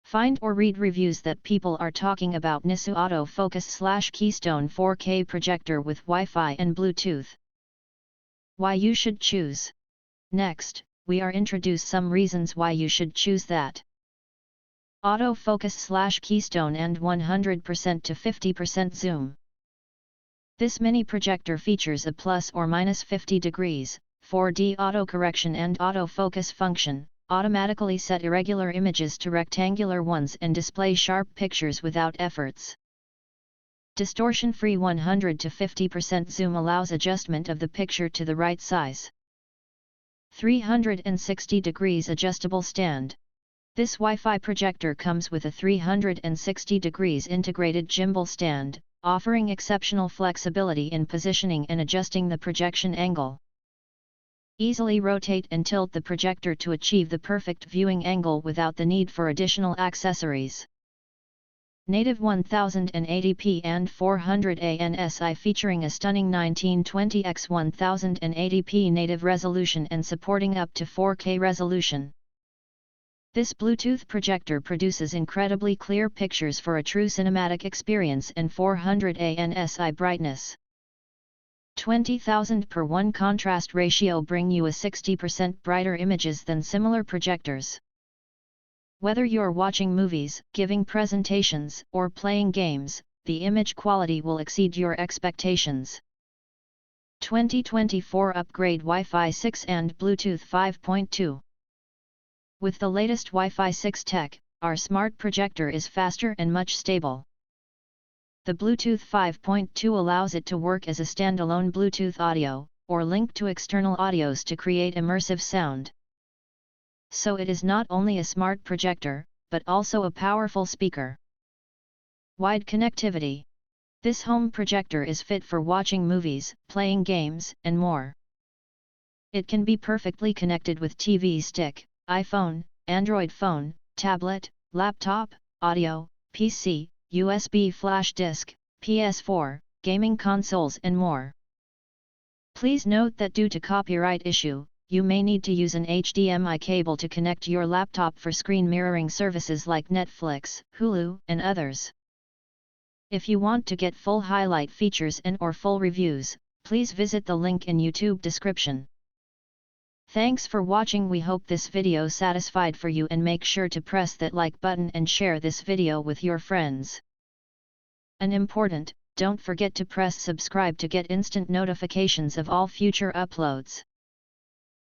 Find or read reviews that people are talking about NISOO Auto Focus / Keystone 4K projector with Wi-Fi and Bluetooth. Why you should choose. Next, we are introduce some reasons why you should choose that. Auto Focus / Keystone and 100% to 50% zoom. This mini projector features a plus or minus 50 degrees, 4D auto correction and autofocus function, automatically set irregular images to rectangular ones and display sharp pictures without efforts. Distortion-free 100 to 50% zoom allows adjustment of the picture to the right size. 360 degrees adjustable stand. This Wi-Fi projector comes with a 360 degrees integrated gimbal stand, offering exceptional flexibility in positioning and adjusting the projection angle. Easily rotate and tilt the projector to achieve the perfect viewing angle without the need for additional accessories. Native 1080p and 400 ANSI featuring a stunning 1920x 1080p native resolution and supporting up to 4K resolution. This Bluetooth projector produces incredibly clear pictures for a true cinematic experience and 400 ANSI brightness. 20,000:1 contrast ratio bring you a 60% brighter images than similar projectors. Whether you're watching movies, giving presentations, or playing games, the image quality will exceed your expectations. 2024 upgrade Wi-Fi 6 and Bluetooth 5.2. With the latest Wi-Fi 6 tech, our smart projector is faster and much stable. The Bluetooth 5.2 allows it to work as a standalone Bluetooth audio, or link to external audios to create immersive sound. So it is not only a smart projector, but also a powerful speaker. Wide connectivity. This home projector is fit for watching movies, playing games, and more. It can be perfectly connected with TV stick, iPhone, Android phone, tablet, laptop, audio, PC, USB flash disk, PS4, gaming consoles and more. Please note that due to copyright issue, you may need to use an HDMI cable to connect your laptop for screen mirroring services like Netflix, Hulu, and others. If you want to get full highlight features and/or full reviews, please visit the link in YouTube description. Thanks for watching. We hope this video satisfied for you and make sure to press that like button and share this video with your friends. And important, don't forget to press subscribe to get instant notifications of all future uploads.